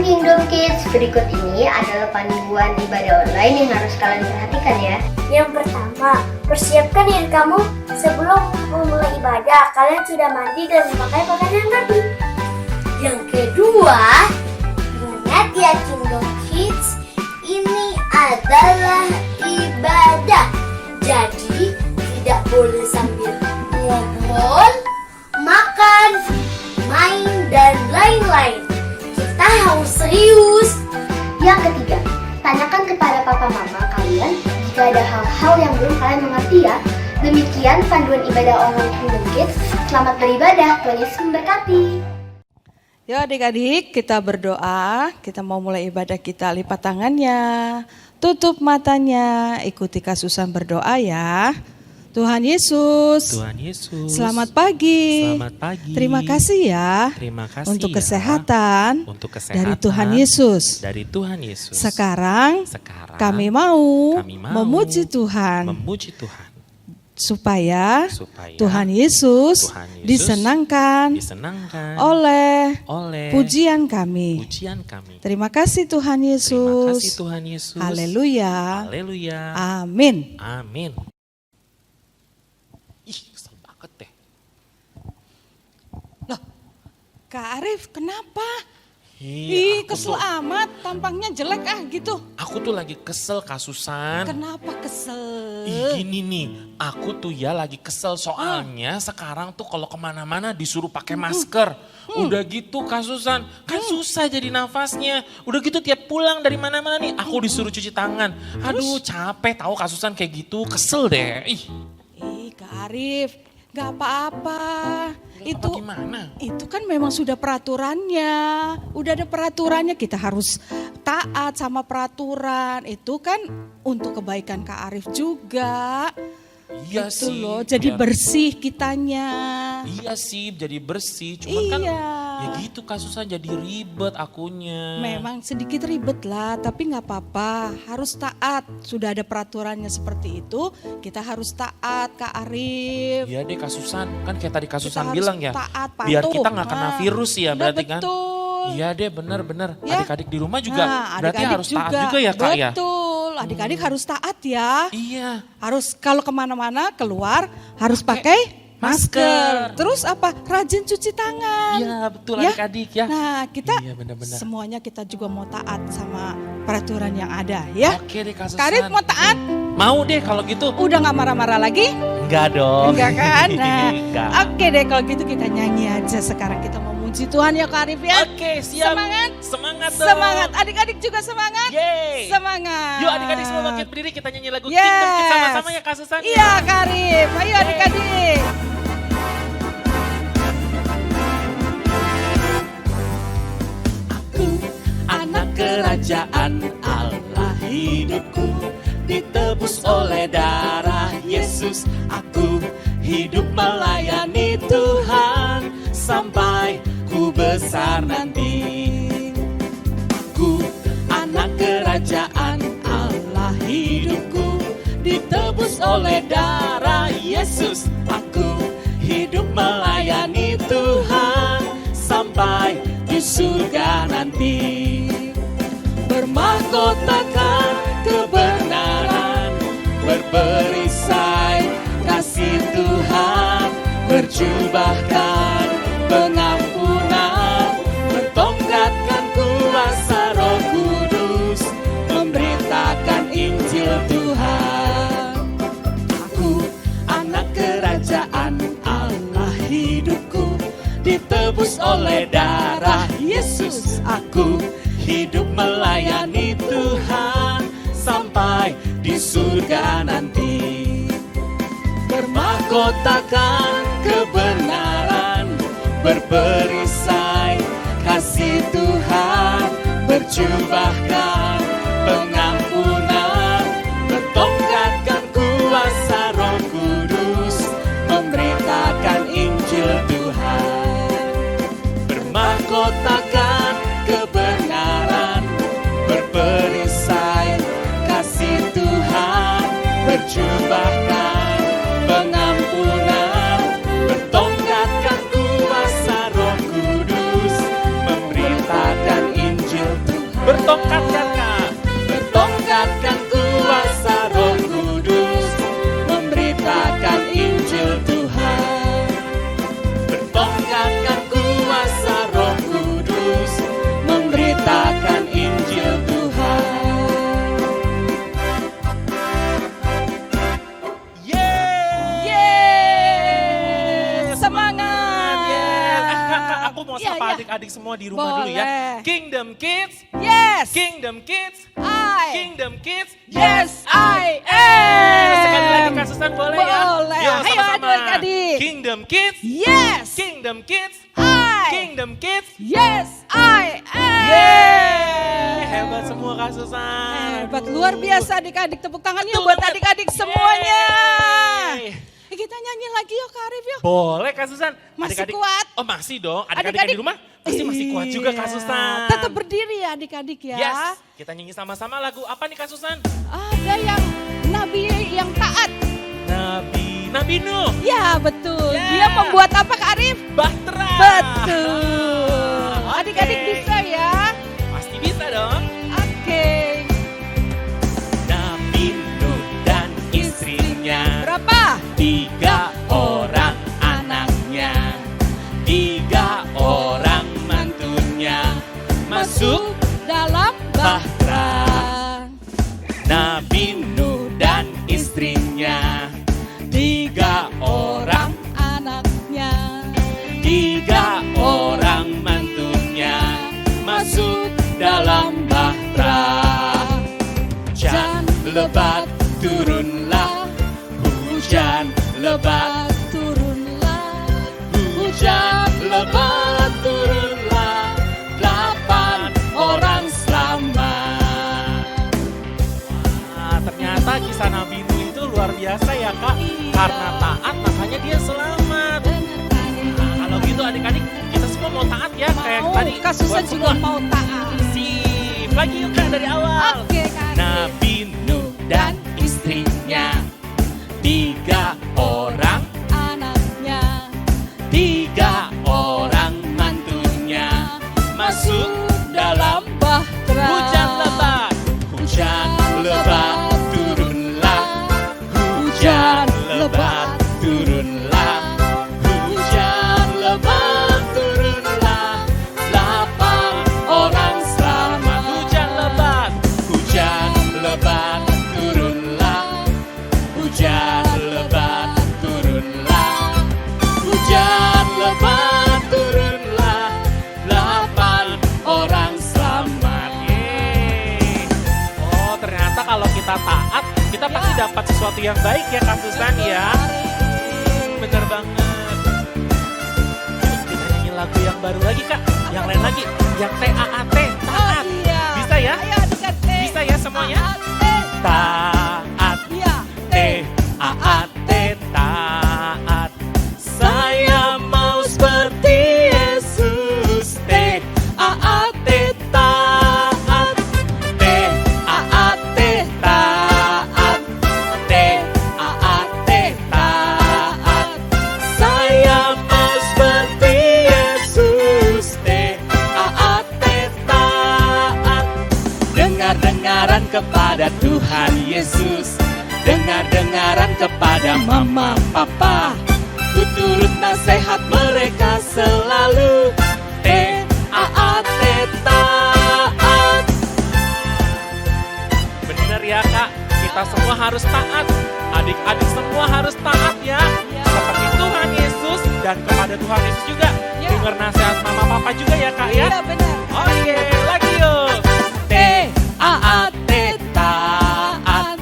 Kingdom Kids, berikut ini adalah panduan ibadah online yang harus kalian perhatikan ya. Yang pertama, persiapkan diri kamu sebelum memulai ibadah. Kalian sudah mandi dan memakai pakaian yang rapi. Yang kedua, ingat ya Kingdom Kids, ini adalah ibadah. Jadi tidak boleh sambil ngobrol, makan, main, dan lain-lain. Kita harus serius. Yang ketiga, tanyakan kepada papa mama kalian jika ada hal-hal yang belum kalian mengerti ya. Demikian panduan ibadah online Kingdom Kids. Selamat beribadah, Tuhan Yesus memberkati. Yuk adik-adik, kita berdoa. Kita mau mulai ibadah kita. Lipat tangannya, tutup matanya, ikuti Kak Susan berdoa ya. Tuhan Yesus, selamat pagi. Selamat pagi. Terima kasih ya. Terima kasih untuk ya. kesehatan, dari Tuhan Yesus. Dari Tuhan Yesus. Sekarang kami mau memuji Tuhan. Supaya Tuhan Yesus disenangkan oleh pujian kami. Terima kasih Tuhan Yesus. Haleluya. Amin. Ih, kesel banget deh. Loh, Kak Arif kenapa? Ih, kesel amat, tampangnya jelek gitu. Aku tuh lagi kesel Kak Susan. Kenapa kesel? Gini nih, aku tuh ya lagi kesel soalnya sekarang tuh kalau kemana-mana disuruh pakai masker. Udah gitu Kak Susan, kan susah jadi nafasnya. Udah gitu tiap pulang dari mana-mana nih aku disuruh cuci tangan. Aduh capek tahu Kak Susan kayak gitu, kesel deh. Ih Kak Arif, gak apa-apa. Gimana? Itu kan memang sudah peraturannya. Udah ada peraturannya, kita harus taat sama peraturan. Itu kan untuk kebaikan Kak Arif juga. Iya itu sih. Loh, jadi bersih kitanya. Iya sih, jadi bersih. Cuman kan ya gitu Kak Susan jadi ribet akunya. Memang sedikit ribet lah, tapi gak apa-apa. Harus taat. Sudah ada peraturannya seperti itu, kita harus taat Kak Arif. Iya deh Kak Susan, kan kayak tadi Kak Susan kita bilang ya. Taat, biar kita gak kena virus ya berarti kan. Betul. Iya deh benar-benar. Ya. Adik-adik di rumah juga berarti adik-adik harus taat juga ya Kak ya. Betul, adik-adik harus taat ya. Iya. Harus kalau kemana-mana keluar harus pakai masker. Terus apa? Rajin cuci tangan. Iya betul adik-adik ya. Nah kita benar-benar. semuanya kita juga mau taat sama peraturan yang ada ya. Oke deh Kak Susan. Kak Arif mau taat? Mau deh kalau gitu. Udah gak marah-marah lagi? Enggak dong. Enggak kan? Nah, Enggak. Oke deh kalau gitu kita nyanyi aja sekarang, kita mau muji Tuhan ya Kak Arif ya. Oke siap. Semangat dong. Semangat, adik-adik juga semangat. Yeay. Semangat. Yuk adik-adik semua bangkit berdiri, kita nyanyi lagu Yes. Kingdom Kids sama-sama ya Kak Susan. Iya Kak Arif, ayo adik-adik. Aku anak kerajaan Allah, hidupku ditebus oleh darah Yesus. Aku hidup melayani Tuhan sampai ku besar nanti. Aku anak kerajaan Allah, hidupku ditebus oleh darah Yesus. Aku hidup melayani Tuhan sampai di surga nanti. Bermahkotakan kebenaran, berperisai kasih Tuhan, berjubahkan pengampunan, bertongkatkan kuasa Roh Kudus, memberitakan Injil Tuhan. Aku anak kerajaan Allah, hidupku ditebus oleh darah Yesus. Aku hidup melayani Tuhan sampai di surga nanti. Bermahkotakan kebenaran, berperisai kasih Tuhan, berjubahkan pengampunan, bertongkatkan kuasa Roh Kudus, memberitakan Injil Tuhan. Bermahkotakan kebenaran, berperisai kasih Tuhan, berjubahkan pengampunan, bertongkatkan kuasa Roh Kudus, memberitakan Injil mau Iya, sapa iya. adik-adik semua di rumah dulu ya. Boleh. Kingdom Kids, Yes. Kingdom Kids, I. Kingdom Kids. Yes, I am. Sekali lagi Kak Susan boleh ya? Boleh. Yuk Ayo sama-sama. adik-adik. Kingdom Kids, Yes. Kingdom Kids, I. Kingdom Kids. Yes, I am. Yeay, hebat semua Kak Susan. Hebat, luar biasa adik-adik. Tepuk tangan yuk Betul buat banget. adik-adik semuanya. Yeay. Kita nyanyi lagi yuk Kak Arif yuk. Boleh Kak Susan. Masih Adik-adik- kuat? Oh masih dong. Adik-adik yang di rumah pasti masih kuat juga Kak Iya. Susan. Tetap berdiri ya adik-adik ya. Yes, kita nyanyi sama-sama lagu apa nih Kak Susan? Ada yang nabi yang taat. Nabi Nuh. Ya betul. Ya. Dia membuat apa Kak Arif? Bahtera. Betul. Oke. Adik-adik bisa ya. Pasti bisa dong. Oke. Nabi Nuh dan istrinya, Berapa? 3 orang anaknya, 3 orang mantunya, masuk dalam bahtera. Nabi Nuh dan istrinya, 3 orang, anaknya. 3 orang mantunya, masuk dalam bahtera. Hujan lebat turunlah, hujan lebat, turunlah. hujan lebat turunlah, 8 orang selamat. Wah, ternyata kisah Nabi Nuh itu luar biasa ya Kak. Karena taat makanya dia selamat. Nah, kalau gitu adik-adik kita semua mau taat ya kayak Mau, tadi. Kak Susan buat juga semua. mau taat. Sip, lagi yuk Kak dari awal. Oke Kak Arif. Nabi Nuh dan istrinya, 3 orang, Anaknya. 3 orang mantunya, masuk dalam bahtera. hujan lebat. Hujan lebat turunlah, hujan lebat turunlah, hujan lebat turunlah, 8 orang selamat. Hujan lebat turunlah, hujan lebat turunlah, hujan lebat turunlah, 8 orang selamat. Yeay. Oh ternyata kalau kita taat, kita pasti dapat sesuatu yang baik ya Kak Susan ya. Bener banget. Yuk, kita nyanyi lagu yang baru lagi Kak. Yang lain lagi, yang TAAT, taat. Iya. Bisa ya? Ayo adik-adik. Bisa ya semuanya? Taat, Iya. T-A-A-T, taat. Saya mau seperti Yesus. T-A-A-T, taat. T-A-A-T, taat. T-A-A-T, taat. Saya mau seperti Yesus. T-A-A-T, taat. Dengar-dengaran kepada Tuhan Yesus, dengar-dengaran kepada mama papa, ku turut nasihat mereka selalu. T-A-A-T, taat. Bener ya Kak, kita semua harus taat. Adik-adik semua harus taat ya. Seperti Tuhan Yesus dan kepada Tuhan Yesus juga. Ya. Dengar nasihat mama papa juga ya Kak ya. Iya benar. Oke, lagi yuk. T-A-A-T, taat.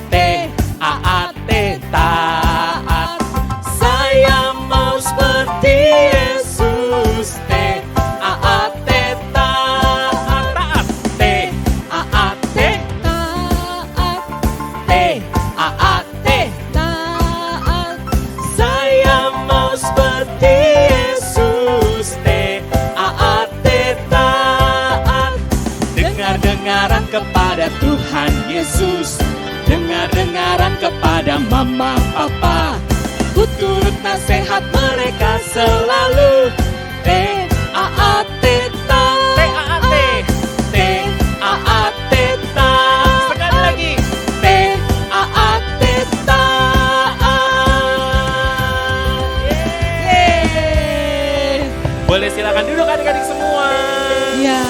T-A-A-T, taat. Saya mau seperti Yesus. T-A-A-T, taat. Taat. T-A-A-T, Taat. T-A-A-T. Taat. Saya mau seperti Yesus. T-A-A-T, taat. Dengar-dengaran kepada Tuhan Yesus, dengar-dengaran kepada mama papa, ku turut nasihat mereka selalu. T-A-A-T, taat. T-A-A-T, T-A-A-T, taat. Sekali lagi. T-A-A-T, taat. Yeay. Boleh silakan duduk adik-adik semua. Ya,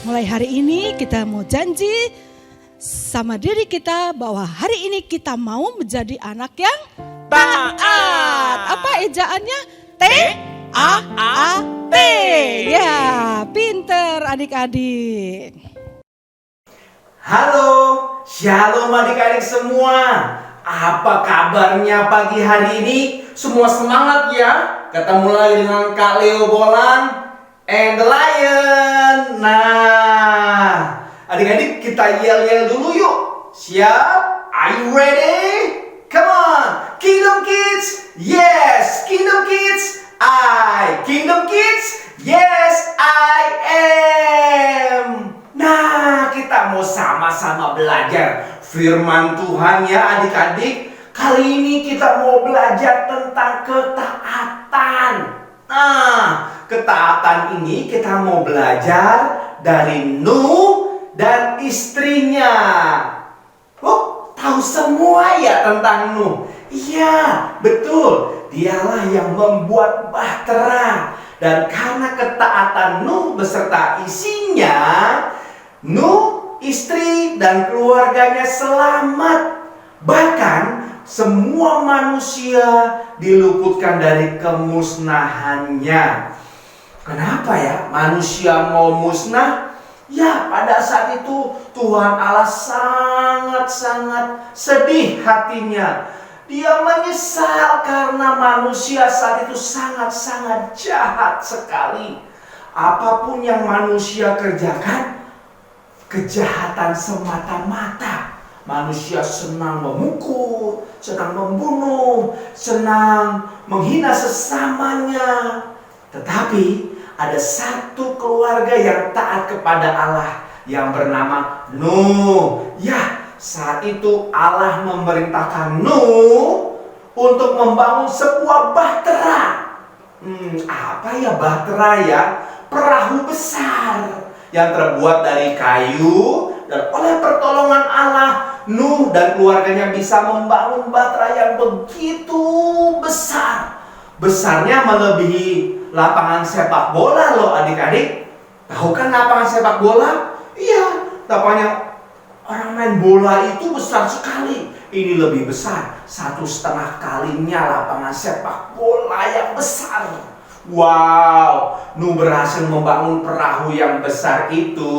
mulai hari ini kita mau janji sama diri kita bahwa hari ini kita mau menjadi anak yang taat. Apa ejaannya? T A-A-T. Ya, pinter adik-adik. Halo, shalom adik-adik semua. Apa kabarnya pagi hari ini? Semua semangat ya? Ketemu lagi dengan Kak Leo Bolan and the Lion. Nah, adik-adik kita yel-yel dulu yuk. Siap? Are you ready? Come on, Kingdom Kids. Yes, Kingdom Kids. Kingdom Kids. Yes, I am. Nah, kita mau sama-sama belajar firman Tuhan ya adik-adik. Kali ini kita mau belajar tentang ketaatan. Nah, ketaatan ini kita mau belajar dari Nuh dan istrinya. Oh, tahu semua ya tentang Nuh? Iya, betul. Dialah yang membuat bahtera. Dan karena ketaatan Nuh beserta isinya, Nuh, istri, dan keluarganya selamat. Bahkan semua manusia diluputkan dari kemusnahannya. Kenapa ya manusia mau musnah? Ya, pada saat itu Tuhan Allah sangat-sangat sedih hatinya. Dia menyesal karena manusia saat itu sangat-sangat jahat sekali. Apapun yang manusia kerjakan, kejahatan semata-mata. Manusia senang memukul, senang membunuh, senang menghina sesamanya. Tetapi ada satu keluarga yang taat kepada Allah yang bernama Nuh. Ya, saat itu Allah memerintahkan Nuh untuk membangun sebuah bahtera. Apa ya bahtera ya? Perahu besar yang terbuat dari kayu, dan oleh pertolongan Allah, Nuh dan keluarganya bisa membangun bahtera yang begitu besar. Besarnya melebihi lapangan sepak bola loh adik-adik. Tahu kan lapangan sepak bola? Iya, lapangan orang main bola itu besar sekali. Ini lebih besar, 1,5 kalinya lapangan sepak bola yang besar. Wow, Nuh berhasil membangun perahu yang besar itu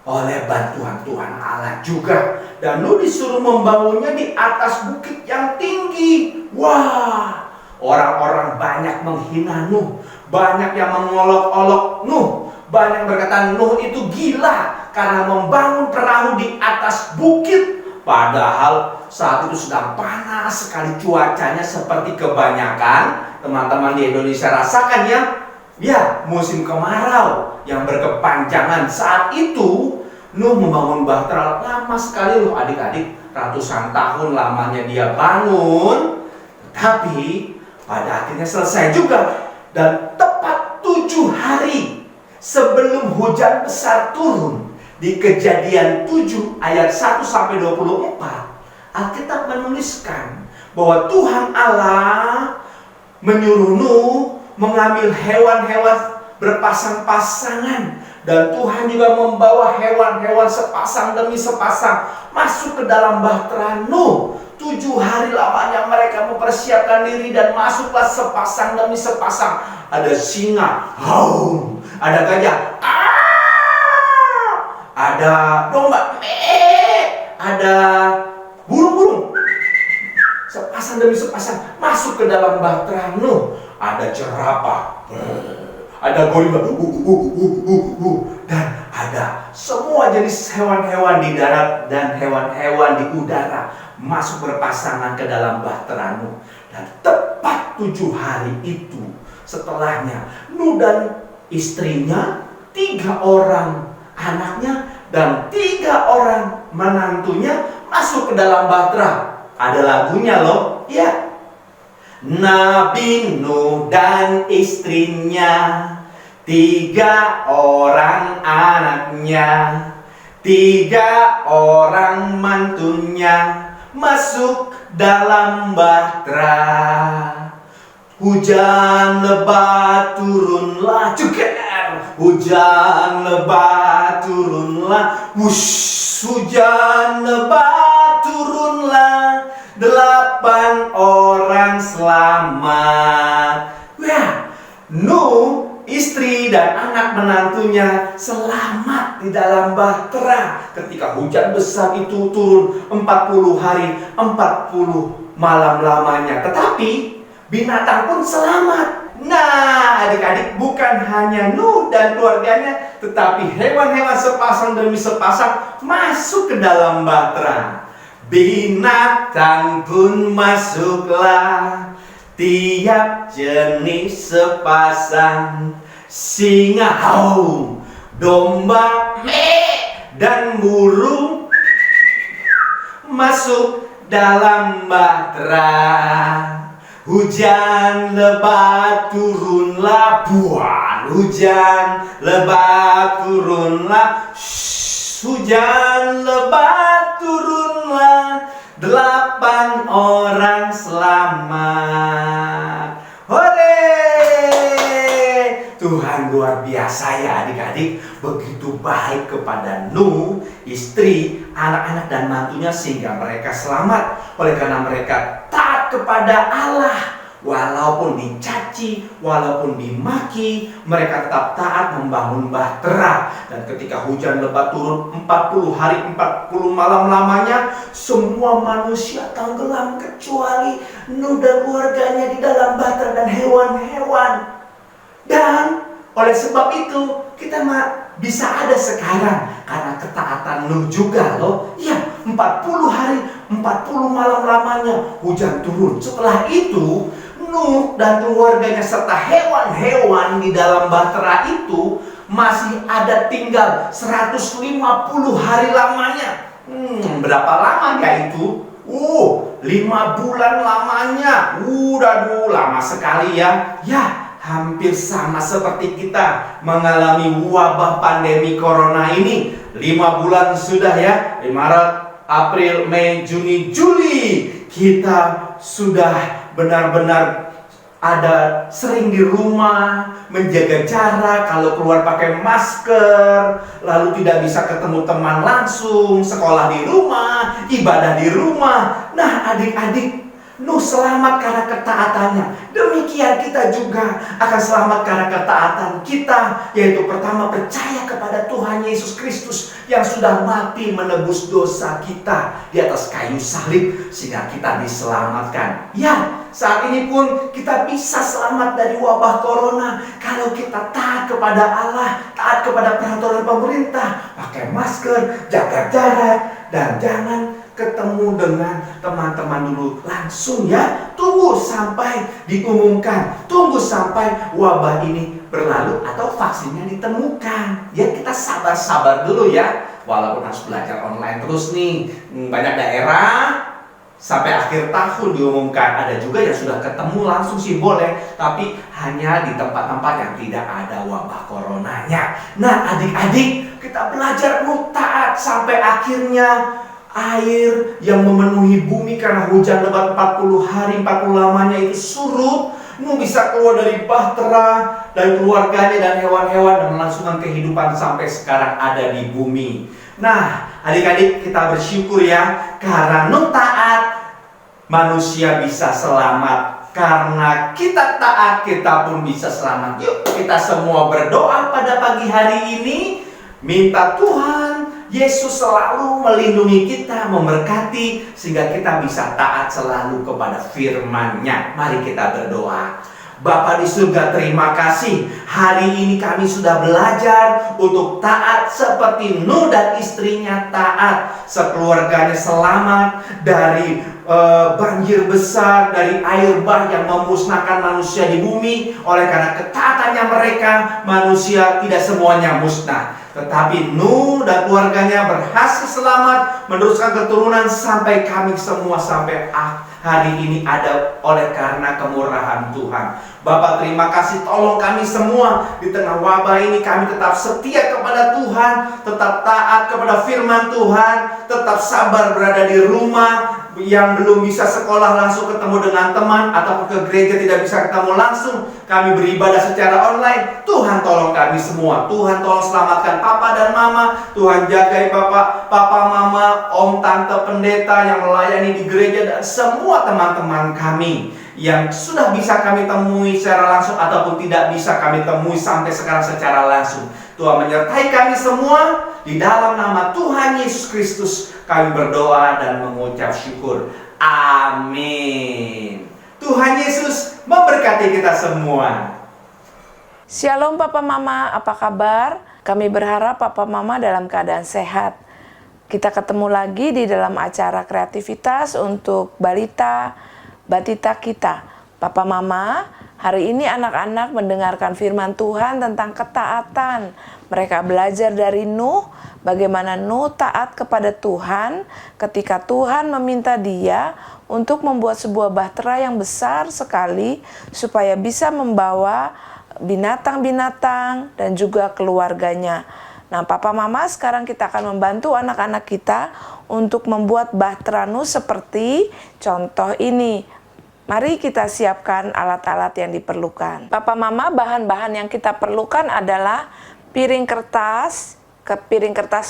oleh bantuan Tuhan Allah juga. Dan Nuh disuruh membangunnya di atas bukit yang tinggi. Wah, orang-orang banyak menghina Nuh, banyak yang mengolok-olok Nuh, banyak yang berkata Nuh itu gila karena membangun perahu di atas bukit. Padahal saat itu sedang panas sekali cuacanya, seperti kebanyakan teman-teman di Indonesia rasakan ya. Ya, musim kemarau yang berkepanjangan. Saat itu Nuh membangun bahtera lama sekali loh adik-adik. Ratusan tahun lamanya dia bangun. Tapi pada akhirnya selesai juga. Dan tepat 7 hari sebelum hujan besar turun, di Kejadian 7 ayat 1-24, Alkitab menuliskan bahwa Tuhan Allah menyuruh Nuh mengambil hewan-hewan berpasang-pasangan. Dan Tuhan juga membawa hewan-hewan sepasang demi sepasang masuk ke dalam bahtera Nuh. 7 hari lamanya mereka mempersiapkan diri dan masuklah sepasang demi sepasang. Ada singa, haum, ada gajah, ada domba, ada burung-burung. Sepasang demi sepasang masuk ke dalam bahtera Nuh. Ada jerapah, ada gorila, dan ada semua jenis hewan-hewan di darat dan hewan-hewan di udara masuk berpasangan ke dalam bahtera Nuh. Dan tepat 7 hari itu setelahnya, Nuh dan istrinya, 3 orang anaknya, dan 3 orang menantunya masuk ke dalam bahtera. Ada lagunya loh, ya. Nabi Nuh dan istrinya, 3 orang anaknya, 3 orang mantunya masuk dalam bahtera. Hujan lebat turunlah, ceker. Hujan lebat turunlah, wush. Hujan lebat turunlah, 8 orang selamat. Ya, Nuh, istri dan anak menantunya selamat di dalam bahtera ketika hujan besar itu turun 40 hari 40 malam lamanya. Tetapi binatang pun selamat. Nah, adik-adik, bukan hanya Nuh dan keluarganya, tetapi hewan-hewan sepasang demi sepasang masuk ke dalam bahtera. Binatang pun masuklah, tiap jenis sepasang, singa haung, domba me, dan burung masuk dalam bahtera. Hujan lebat turunlah, buan. Hujan lebat turunlah, hujan lebat turunlah. 8 orang selamat. Hore! Tuhan luar biasa ya adik-adik. Begitu baik kepada Nuh, istri, anak-anak dan mantunya sehingga mereka selamat. Oleh karena mereka taat kepada Allah. Walaupun dicaci, walaupun dimaki, mereka tetap taat membangun bahtera. Dan ketika hujan lebat turun 40 hari 40 malam lamanya, semua manusia tenggelam kecuali Nuh dan keluarganya di dalam bahtera dan hewan-hewan. Dan oleh sebab itu kita bisa ada sekarang karena ketaatan Nuh juga loh. Ya, 40 hari 40 malam lamanya hujan turun. Setelah itu Nuh dan keluarganya serta hewan-hewan di dalam bahtera itu masih ada tinggal 150 hari lamanya. Berapa lama ya itu? 5 bulan lamanya. Aduh, lama sekali ya. Ya, hampir sama seperti kita mengalami wabah pandemi corona ini. 5 bulan sudah ya. Maret, April, Mei, Juni, Juli. Kita sudah benar-benar ada sering di rumah, menjaga jarak, kalau keluar pakai masker, lalu tidak bisa ketemu teman langsung, sekolah di rumah, ibadah di rumah. Nah adik-adik, Nuh selamat karena ketaatannya. Demikian kita juga akan selamat karena ketaatan kita, yaitu pertama percaya kepada Tuhan Yesus Kristus yang sudah mati menebus dosa kita di atas kayu salib sehingga kita diselamatkan. Ya, saat ini pun kita bisa selamat dari wabah corona kalau kita taat kepada Allah, taat kepada peraturan pemerintah, pakai masker, jaga jarak, dan jangan ketemu dengan teman-teman dulu langsung ya. Tunggu sampai diumumkan, tunggu sampai wabah ini berlalu atau vaksinnya ditemukan. Ya, kita sabar-sabar dulu ya. Walaupun harus belajar online terus nih. Banyak daerah sampai akhir tahun diumumkan. Ada juga yang sudah ketemu langsung sih boleh, tapi hanya di tempat-tempat yang tidak ada wabah coronanya. Nah adik-adik, kita belajar taat sampai akhirnya air yang memenuhi bumi karena hujan lebat 40 hari 40 lamanya itu surut. Nuh bisa keluar dari bahtera dan keluarganya dan hewan-hewan dan melangsungkan kehidupan sampai sekarang ada di bumi. Nah adik-adik, kita bersyukur ya karena Nuh taat, manusia bisa selamat. Karena kita taat, kita pun bisa selamat. Yuk kita semua berdoa pada pagi hari ini, minta Tuhan Yesus selalu melindungi kita, memberkati, sehingga kita bisa taat selalu kepada firman-Nya. Mari kita berdoa. Bapa di surga, terima kasih. Hari ini kami sudah belajar untuk taat seperti Nuh dan istrinya taat. Sekeluarganya selamat dari banjir besar, dari air bah yang memusnahkan manusia di bumi. Oleh karena ketaatannya mereka, manusia tidak semuanya musnah. Tetapi Nuh dan keluarganya berhasil selamat, meneruskan keturunan sampai kami semua sampai hari ini ada oleh karena kemurahan Tuhan. Bapak terima kasih, tolong kami semua di tengah wabah ini kami tetap setia kepada Tuhan, tetap taat kepada firman Tuhan, tetap sabar berada di rumah. Yang belum bisa sekolah langsung ketemu dengan teman ataupun ke gereja tidak bisa ketemu langsung, kami beribadah secara online. Tuhan tolong kami semua. Tuhan tolong selamatkan papa dan mama. Tuhan jagai papa, mama, om, tante, pendeta yang melayani di gereja dan semua teman-teman kami. yang sudah bisa kami temui secara langsung ataupun tidak bisa kami temui sampai sekarang secara langsung. Tuhan menyertai kami semua. Di dalam nama Tuhan Yesus Kristus kami berdoa dan mengucap syukur. Amin. Tuhan Yesus memberkati kita semua. Shalom Papa Mama, apa kabar? Kami berharap Papa Mama dalam keadaan sehat. Kita ketemu lagi di dalam acara kreativitas untuk balita, batita kita. Papa Mama, hari ini anak-anak mendengarkan firman Tuhan tentang ketaatan. Mereka belajar dari Nuh, bagaimana Nuh taat kepada Tuhan ketika Tuhan meminta dia untuk membuat sebuah bahtera yang besar sekali supaya bisa membawa binatang-binatang dan juga keluarganya. Nah, Papa Mama, sekarang kita akan membantu anak-anak kita untuk membuat bahtera Nuh seperti contoh ini. Mari kita siapkan alat-alat yang diperlukan. Papa Mama, bahan-bahan yang kita perlukan adalah piring kertas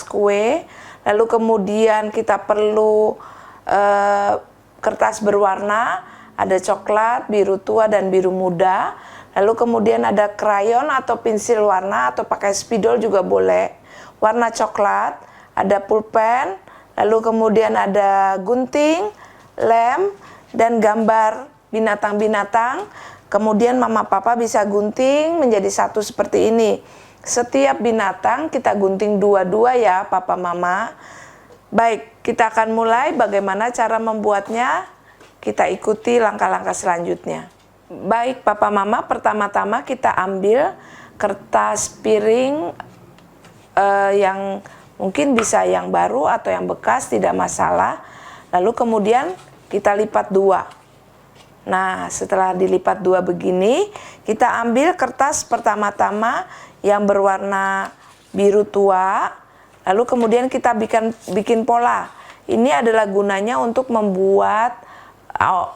kue, lalu kemudian kita perlu kertas berwarna, ada coklat, biru tua, dan biru muda. Lalu kemudian ada krayon atau pensil warna atau pakai spidol juga boleh. Warna coklat, ada pulpen, lalu kemudian ada gunting, lem, dan gambar binatang-binatang. Kemudian Mama Papa bisa gunting menjadi satu seperti ini. Setiap binatang kita gunting dua-dua ya Papa Mama. Baik, kita akan mulai bagaimana cara membuatnya. Kita ikuti langkah-langkah selanjutnya. Baik Papa Mama, pertama-tama kita ambil kertas piring yang mungkin bisa yang baru atau yang bekas, tidak masalah. Lalu kemudian kita lipat dua. Nah, setelah dilipat dua begini, kita ambil kertas pertama-tama yang berwarna biru tua. Lalu kemudian kita bikin pola. Ini adalah gunanya untuk membuat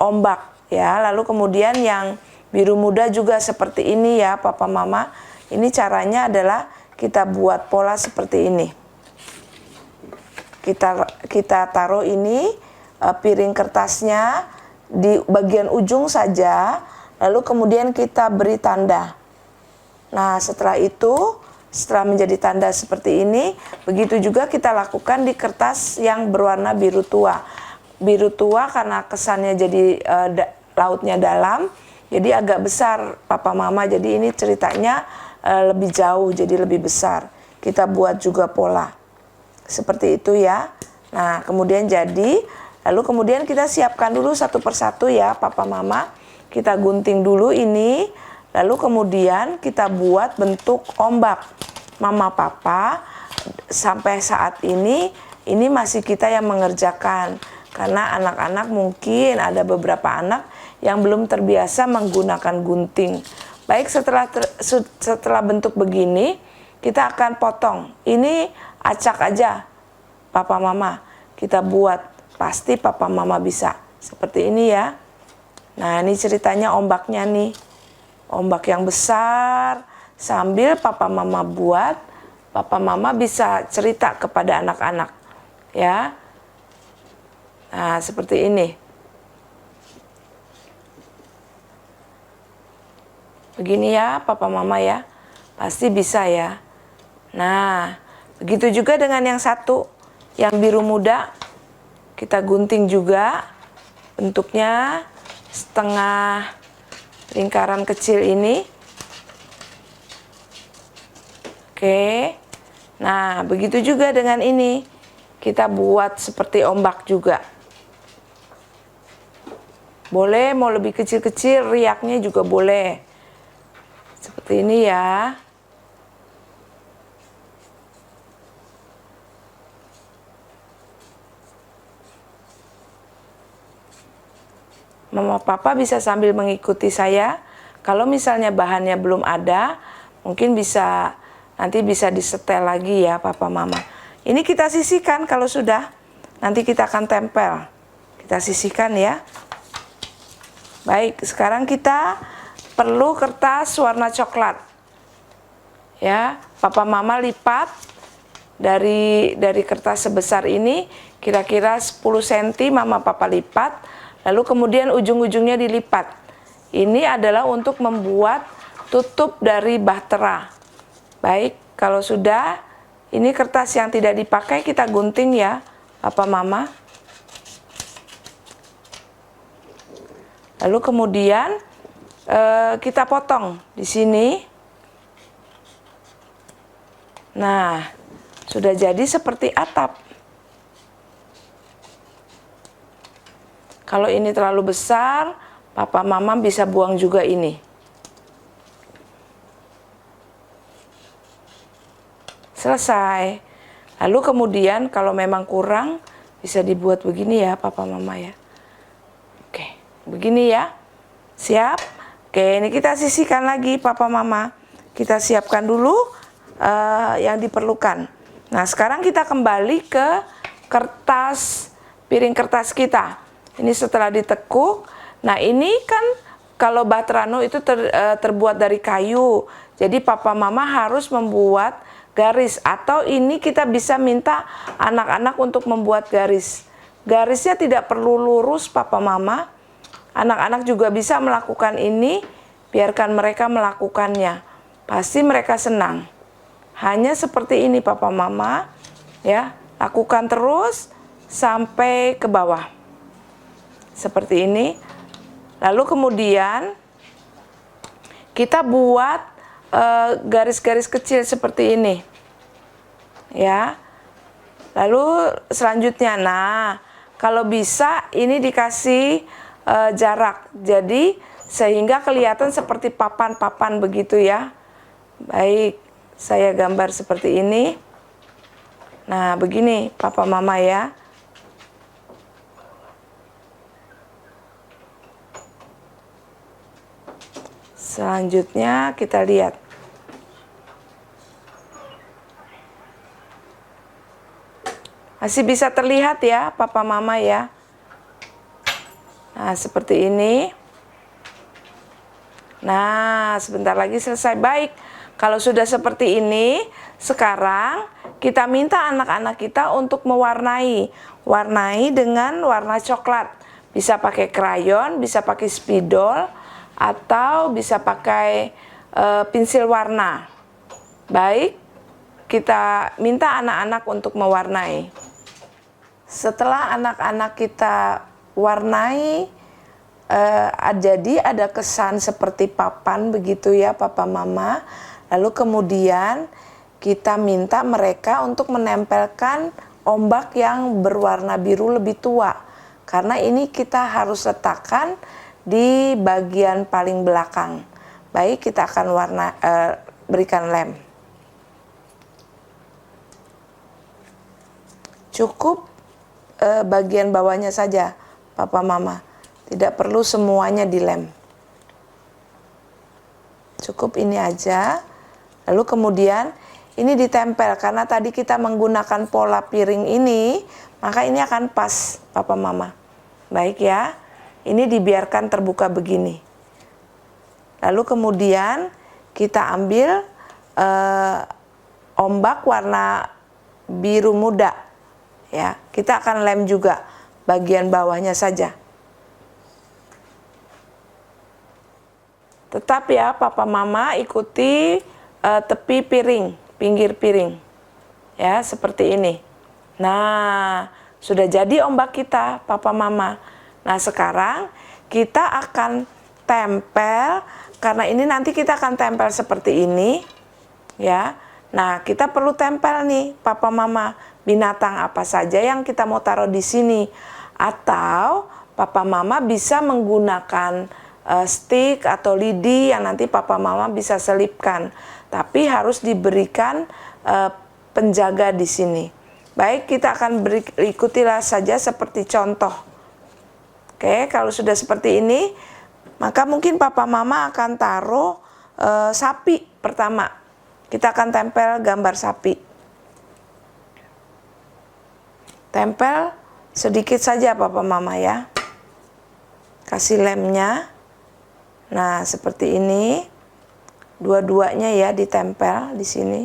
ombak. Ya, lalu kemudian yang biru muda juga seperti ini ya Papa Mama. Ini caranya adalah kita buat pola seperti ini. Kita taruh ini piring kertasnya di bagian ujung saja, lalu kemudian kita beri tanda. Nah, setelah itu, setelah menjadi tanda seperti ini, begitu juga kita lakukan di kertas yang berwarna biru tua. Biru tua karena kesannya jadi lautnya dalam, jadi agak besar Papa Mama, jadi ini ceritanya lebih jauh, jadi lebih besar. Kita buat juga pola seperti itu ya. Nah, kemudian jadi, lalu kemudian kita siapkan dulu satu persatu ya Papa Mama. Kita gunting dulu ini, lalu kemudian kita buat bentuk ombak. Mama Papa sampai saat ini masih kita yang mengerjakan. Karena anak-anak mungkin ada beberapa anak yang belum terbiasa menggunakan gunting. Baik, setelah bentuk begini, kita akan potong. Ini acak aja Papa Mama. Kita buat, pasti Papa Mama bisa. Seperti ini ya. Nah, ini ceritanya ombaknya nih. Ombak yang besar. Sambil Papa Mama buat, Papa Mama bisa cerita kepada anak-anak. Ya. Nah, seperti ini. Begini ya, Papa Mama ya. Pasti bisa ya. Nah, begitu juga dengan yang satu. Yang biru muda. Kita gunting juga. Bentuknya setengah lingkaran kecil ini. Oke. Nah, begitu juga dengan ini. Kita buat seperti ombak juga. Boleh, mau lebih kecil-kecil, riaknya juga boleh. Seperti ini ya. Mama Papa bisa sambil mengikuti saya. Kalau misalnya bahannya belum ada, mungkin nanti bisa disetel lagi ya Papa Mama. Ini kita sisihkan kalau sudah. Nanti kita akan tempel. Kita sisihkan ya. Baik, sekarang kita perlu kertas warna coklat. Ya, Papa Mama lipat dari kertas sebesar ini, kira-kira 10 cm Mama Papa lipat, lalu kemudian ujung-ujungnya dilipat. Ini adalah untuk membuat tutup dari bahtera. Baik, kalau sudah, ini kertas yang tidak dipakai kita gunting ya, Papa Mama. Lalu kemudian kita potong di sini. Nah, sudah jadi seperti atap. Kalau ini terlalu besar, Papa Mama bisa buang juga ini. Selesai. Lalu kemudian kalau memang kurang, bisa dibuat begini ya Papa Mama ya. Oke, begini ya. Siap? Oke, ini kita sisihkan lagi Papa Mama. Kita siapkan dulu yang diperlukan. Nah, sekarang kita kembali ke kertas, piring kertas kita. Ini setelah ditekuk. Nah, ini kan kalau batrano itu terbuat dari kayu. Jadi Papa Mama harus membuat garis, atau ini kita bisa minta anak-anak untuk membuat garis. Garisnya tidak perlu lurus Papa Mama. Anak-anak juga bisa melakukan ini, biarkan mereka melakukannya. Pasti mereka senang. Hanya seperti ini Papa Mama, ya. Lakukan terus sampai ke bawah. Seperti ini. Lalu kemudian kita buat garis-garis kecil seperti ini. Ya. Lalu selanjutnya, nah, kalau bisa ini dikasih jarak. Jadi sehingga kelihatan seperti papan-papan begitu ya. Baik, saya gambar seperti ini. Nah, begini Papa Mama ya. Selanjutnya kita lihat. Masih bisa terlihat ya Papa Mama ya. Nah, seperti ini. Nah, sebentar lagi selesai. Baik, kalau sudah seperti ini, sekarang kita minta anak-anak kita untuk mewarnai. Warnai dengan warna coklat. Bisa pakai krayon, bisa pakai spidol, atau bisa pakai pensil warna. Baik, kita minta anak-anak untuk mewarnai. Setelah anak-anak kita warnai, jadi ada kesan seperti papan begitu ya Papa Mama. Lalu kemudian kita minta mereka untuk menempelkan ombak yang berwarna biru lebih tua. Karena ini kita harus letakkan di bagian paling belakang. Baik, kita akan berikan lem. Cukup bagian bawahnya saja Papa Mama. Tidak perlu semuanya dilem. Cukup ini aja. Lalu kemudian ini ditempel, karena tadi kita menggunakan pola piring ini, maka ini akan pas Papa Mama. Baik ya. Ini dibiarkan terbuka begini. Lalu kemudian kita ambil ombak warna biru muda. Ya, kita akan lem juga bagian bawahnya saja. Tetap ya Papa Mama ikuti tepi piring, pinggir piring. Ya, seperti ini. Nah, sudah jadi ombak kita Papa Mama. Nah, sekarang kita akan tempel, karena ini nanti kita akan tempel seperti ini, ya. Nah, kita perlu tempel nih, Papa Mama, binatang apa saja yang kita mau taruh di sini. Atau Papa Mama bisa menggunakan stick atau lidi yang nanti Papa Mama bisa selipkan. Tapi harus diberikan penjaga di sini. Baik, kita akan ikutilah saja seperti contoh. Oke, kalau sudah seperti ini, maka mungkin Papa Mama akan taruh sapi pertama. Kita akan tempel gambar sapi. Tempel sedikit saja Papa Mama ya. Kasih lemnya. Nah, seperti ini. Dua-duanya ya ditempel di sini.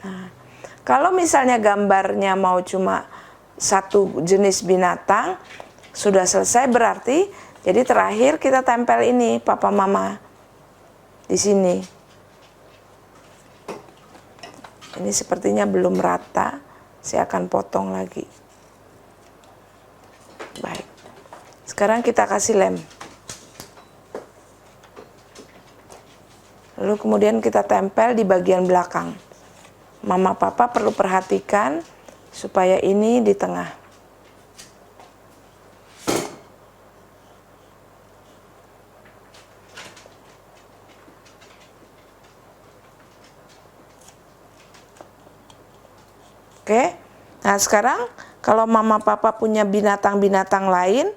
Nah, kalau misalnya gambarnya mau cuma satu jenis binatang, sudah selesai berarti jadi terakhir kita tempel ini papa mama di sini. Ini sepertinya belum rata, saya akan potong lagi. Baik, sekarang kita kasih lem. Lalu kemudian kita tempel di bagian belakang. Mama papa perlu perhatikan supaya ini di tengah. Oke, nah sekarang kalau mama papa punya binatang-binatang lain,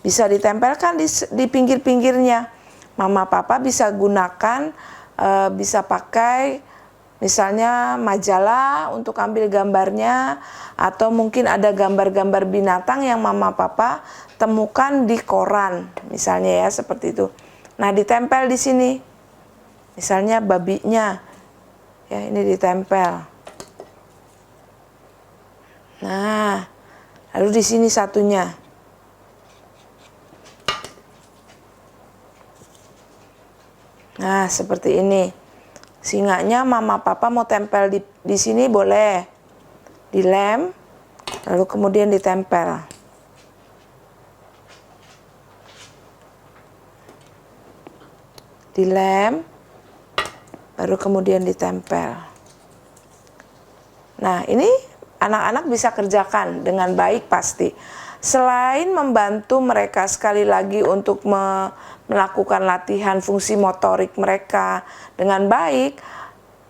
bisa ditempelkan di pinggir-pinggirnya. Mama papa bisa gunakan, bisa pakai misalnya majalah untuk ambil gambarnya, atau mungkin ada gambar-gambar binatang yang mama papa temukan di koran, misalnya ya seperti itu. Nah ditempel di sini, misalnya babinya, ya ini ditempel. Nah, lalu di sini satunya. Nah seperti ini. Singanya mama papa mau tempel di sini boleh, dilem, lalu kemudian ditempel. Dilem, baru kemudian ditempel. Nah ini anak-anak bisa kerjakan dengan baik pasti. Selain membantu mereka sekali lagi untuk melakukan latihan fungsi motorik mereka dengan baik,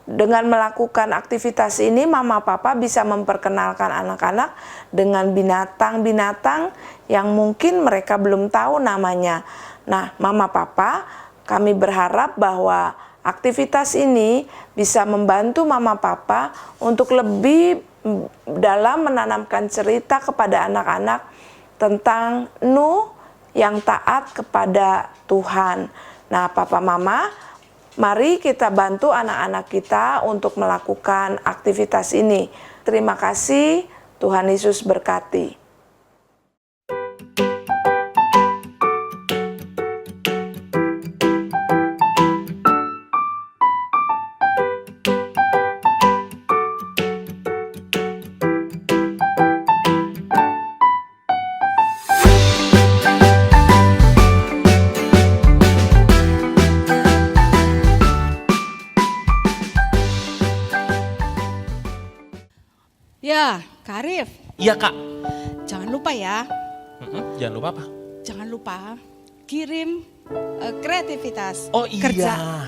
dengan melakukan aktivitas ini mama papa bisa memperkenalkan anak-anak dengan binatang-binatang yang mungkin mereka belum tahu namanya. Nah, mama papa, kami berharap bahwa aktivitas ini bisa membantu mama papa untuk lebih dalam menanamkan cerita kepada anak-anak tentang Nuh yang taat kepada Tuhan. Nah, papa mama, mari kita bantu anak-anak kita untuk melakukan aktivitas ini. Terima kasih, Tuhan Yesus berkati. Ya, Kak Arif, Iya Kak. jangan lupa ya, Jangan lupa apa? jangan lupa kirim kreativitas. Oh iya.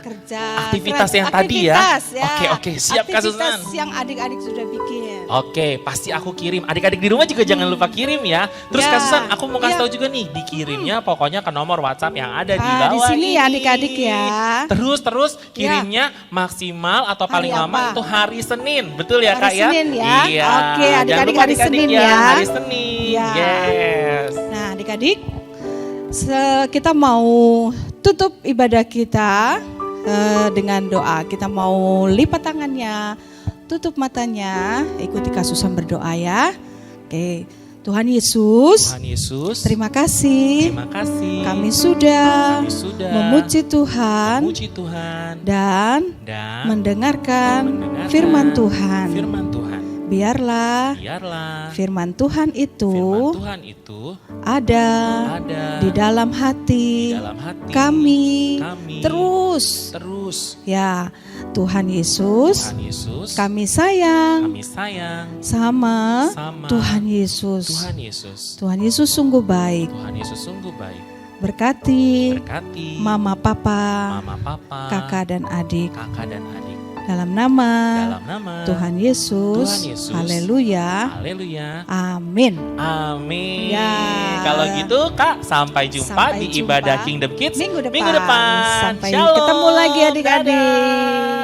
Kerja. Aktivitas yang tadi ya? Aktivitas, ya. Oke, siap Kak Susan. Aktivitas yang adik-adik sudah bikin. Oke, pasti aku kirim. Adik-adik di rumah juga jangan lupa kirim ya. Terus Ya. Kak Susan, aku mau kasih Ya. tahu juga nih, dikirimnya pokoknya ke nomor WhatsApp yang ada di Ah, bawah di sini ini. ya adik-adik ya. Terus kirimnya maksimal atau paling Hari lama apa? itu hari Senin. Betul ya Hari Kak ya? Senin ya. Iya. Oke, Jangan adik-adik lupa hari adik-adik Senin ya. ya. Hari Senin. Ya. Yes. Nah adik-adik, kita mau tutup ibadah kita dengan doa. Kita mau lipat tangannya, tutup matanya, ikuti Kak Susan berdoa ya. Oke, Tuhan Yesus, Tuhan Yesus, terima kasih. terima kasih. Kami sudah memuji Tuhan memuji Tuhan dan dan mendengarkan mendengarkan firman Tuhan. Firman Tuhan. Biarlah Biarlah firman Tuhan itu firman Tuhan itu ada ada di dalam hati, di dalam hati kami, kami terus. Ya, Tuhan Yesus, Tuhan Yesus, kami sayang kami sayang sama sama Tuhan Yesus. Tuhan Yesus. Tuhan Yesus sungguh baik. Tuhan Yesus sungguh baik. Berkati Berkati mama, papa, mama, papa, kakak dan adik. kakak dan adik. Dalam nama Dalam nama Tuhan Yesus. Tuhan Yesus. Haleluya. Haleluya. Amin. Amin. Ya. Kalau gitu Kak, sampai jumpa Sampai di jumpa ibadah Kingdom Kids minggu depan. minggu depan. Sampai Shalom. ketemu lagi adik-adik. Dadah.